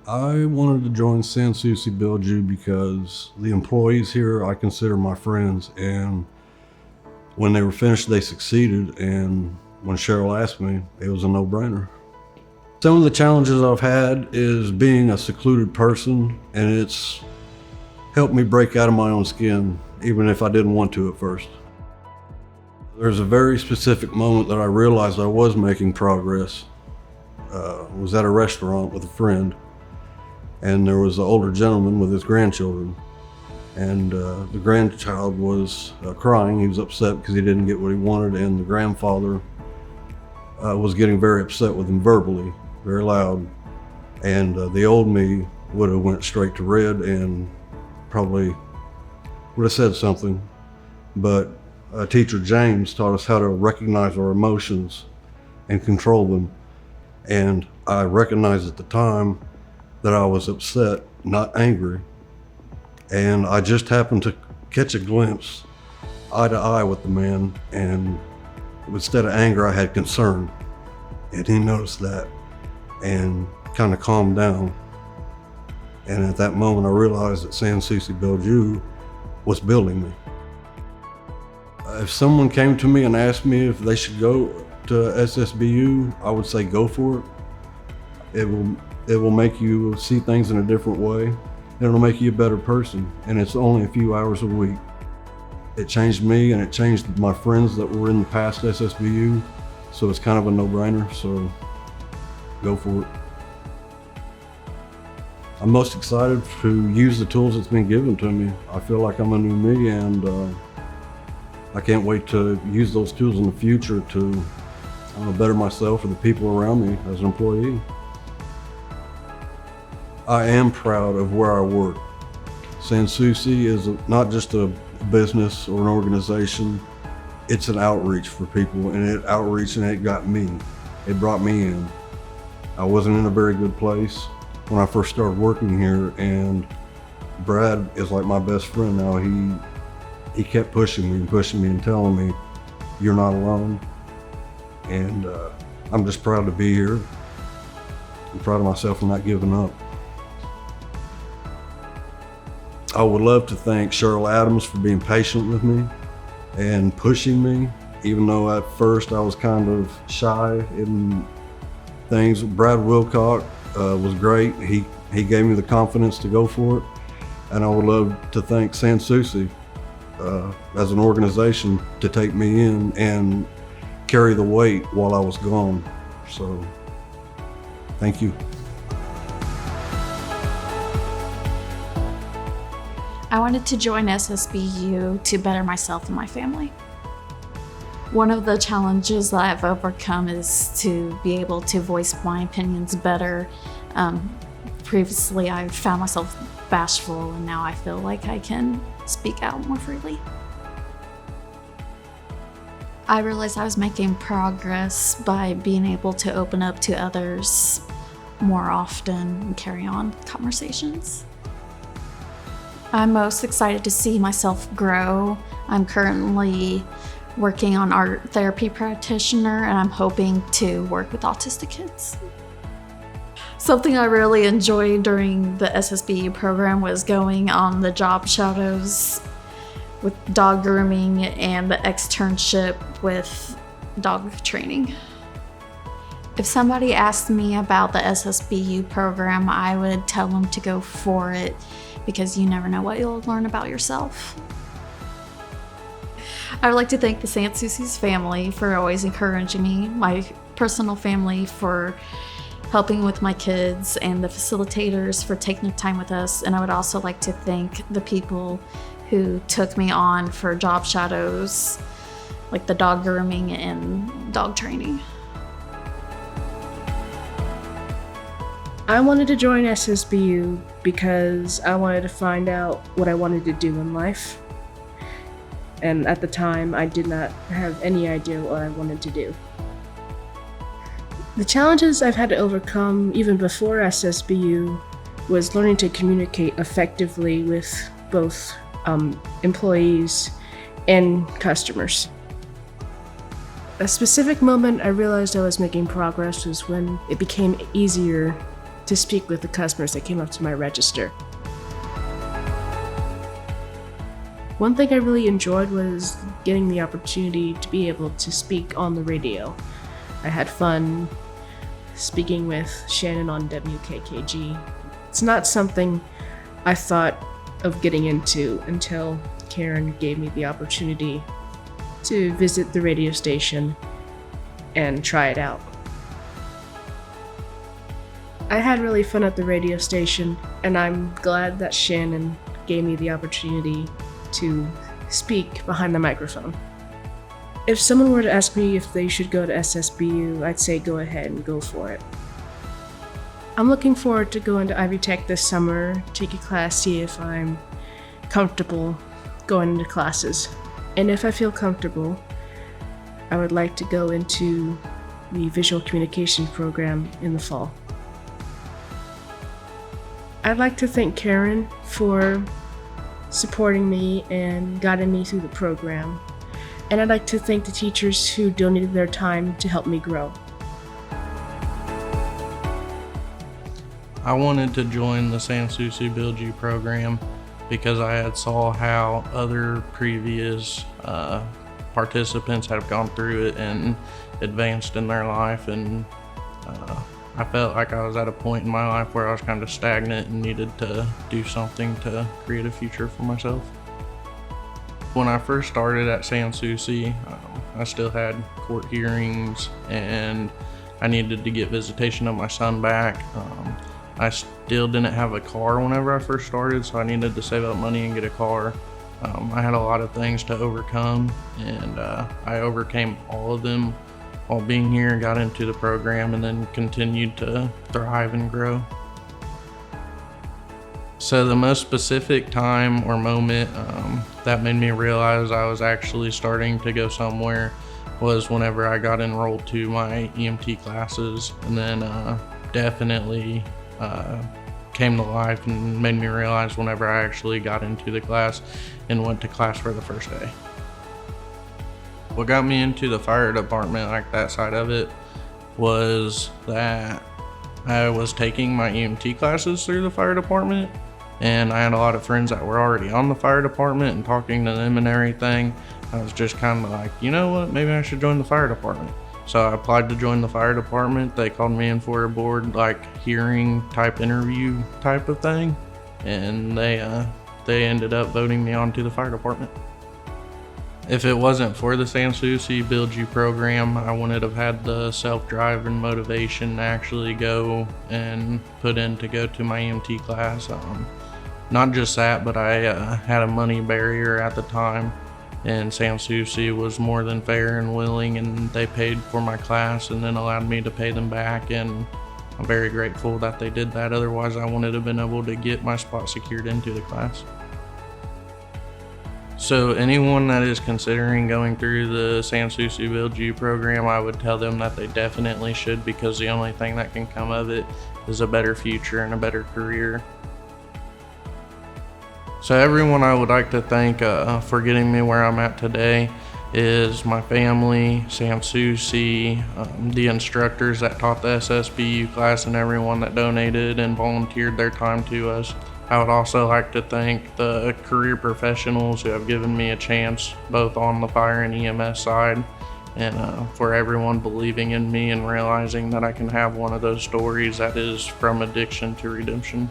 I wanted to join Souci because the employees here I consider my friends, and when they were finished, they succeeded, and when Cheryl asked me, it was a no-brainer. Some of the challenges I've had is being a secluded person, and it's helped me break out of my own skin, even if I didn't want to at first. There's a very specific moment that I realized I was making progress. I was at a restaurant with a friend, and there was an older gentleman with his grandchildren, and the grandchild was crying. He was upset because he didn't get what he wanted, and the grandfather was getting very upset with him verbally, very loud, and the old me would have went straight to red and probably would have said something, but teacher James taught us how to recognize our emotions and control them, and I recognized at the time that I was upset, not angry, and I just happened to catch a glimpse eye to eye with the man, and instead of anger I had concern, and he noticed that and kind of calmed down. And at that moment I realized that Souci was building me. If someone came to me and asked me if they should go to SSBU, I would say go for it. It will make you see things in a different way. It'll make you a better person, and it's only a few hours a week. It changed me, and it changed my friends that were in the past SSBU, so it's kind of a no-brainer, so go for it. I'm most excited to use the tools that's been given to me. I feel like I'm a new me, and I can't wait to use those tools in the future to better myself or the people around me as an employee. I am proud of where I work. Souci is not just a business or an organization, it's an outreach for people, and it got me. It brought me in. I wasn't in a very good place when I first started working here, and Brad is like my best friend now. He kept pushing me and telling me, you're not alone. And I'm just proud to be here. I'm proud of myself for not giving up. I would love to thank Cheryl Adams for being patient with me and pushing me, even though at first I was kind of shy in things. Brad Wilcock was great. He gave me the confidence to go for it. And I would love to thank Souci as an organization to take me in and carry the weight while I was gone. So, thank you. I wanted to join SSBU to better myself and my family. One of the challenges that I've overcome is to be able to voice my opinions better. Previously, I found myself bashful, and now I feel like I can speak out more freely. I realized I was making progress by being able to open up to others more often and carry on conversations. I'm most excited to see myself grow. I'm currently working on art therapy practitioner, and I'm hoping to work with autistic kids. Something I really enjoyed during the SSBU program was going on the job shadows with dog grooming and the externship with dog training. If somebody asked me about the SSBU program, I would tell them to go for it because you never know what you'll learn about yourself. I would like to thank the Souci's family for always encouraging me, my personal family for helping with my kids, and the facilitators for taking the time with us. And I would also like to thank the people who took me on for job shadows, like the dog grooming and dog training. I wanted to join SSBU because I wanted to find out what I wanted to do in life. And at the time, I did not have any idea what I wanted to do. The challenges I've had to overcome even before SSBU was learning to communicate effectively with both employees and customers. A specific moment I realized I was making progress was when it became easier to speak with the customers that came up to my register. One thing I really enjoyed was getting the opportunity to be able to speak on the radio. I had fun speaking with Shannon on WKKG. It's not something I thought of getting into until Karen gave me the opportunity to visit the radio station and try it out. I had really fun at the radio station, and I'm glad that Shannon gave me the opportunity to speak behind the microphone. If someone were to ask me if they should go to SSBU, I'd say go ahead and go for it. I'm looking forward to going to Ivy Tech this summer, take a class, see if I'm comfortable going into classes. And if I feel comfortable, I would like to go into the visual communication program in the fall. I'd like to thank Karen for supporting me and guiding me through the program. And I'd like to thank the teachers who donated their time to help me grow. I wanted to join the Souci Build You program because I had saw how other previous participants have gone through it and advanced in their life, and I felt like I was at a point in my life where I was kind of stagnant and needed to do something to create a future for myself. When I first started at Souci, I still had court hearings and I needed to get visitation of my son back. I still didn't have a car whenever I first started, so I needed to save up money and get a car. I had a lot of things to overcome, and I overcame all of them while being here, got into the program, and then continued to thrive and grow. So the most specific time or moment that made me realize I was actually starting to go somewhere was whenever I got enrolled to my EMT classes, and then definitely came to life and made me realize whenever I actually got into the class and went to class for the first day. What got me into the fire department, like that side of it, was that I was taking my EMT classes through the fire department, and I had a lot of friends that were already on the fire department, and talking to them and everything, I was just kind of like, you know what, maybe I should join the fire department. So I applied to join the fire department. They called me in for a board, like hearing type interview type of thing, and they ended up voting me onto the fire department. If it wasn't for the Souci Build You program, I wouldn't have had the self-drive and motivation to actually go and put in to go to my EMT class. Not just that, but I had a money barrier at the time, and Souci was more than fair and willing, and they paid for my class and then allowed me to pay them back, and I'm very grateful that they did that. Otherwise, I wouldn't have been able to get my spot secured into the class. So anyone that is considering going through the Souci Build You program, I would tell them that they definitely should, because the only thing that can come of it is a better future and a better career. So everyone I would like to thank for getting me where I'm at today is my family, Souci, the instructors that taught the SSBU class, and everyone that donated and volunteered their time to us. I would also like to thank the career professionals who have given me a chance, both on the fire and EMS side, and for everyone believing in me and realizing that I can have one of those stories that is from addiction to redemption.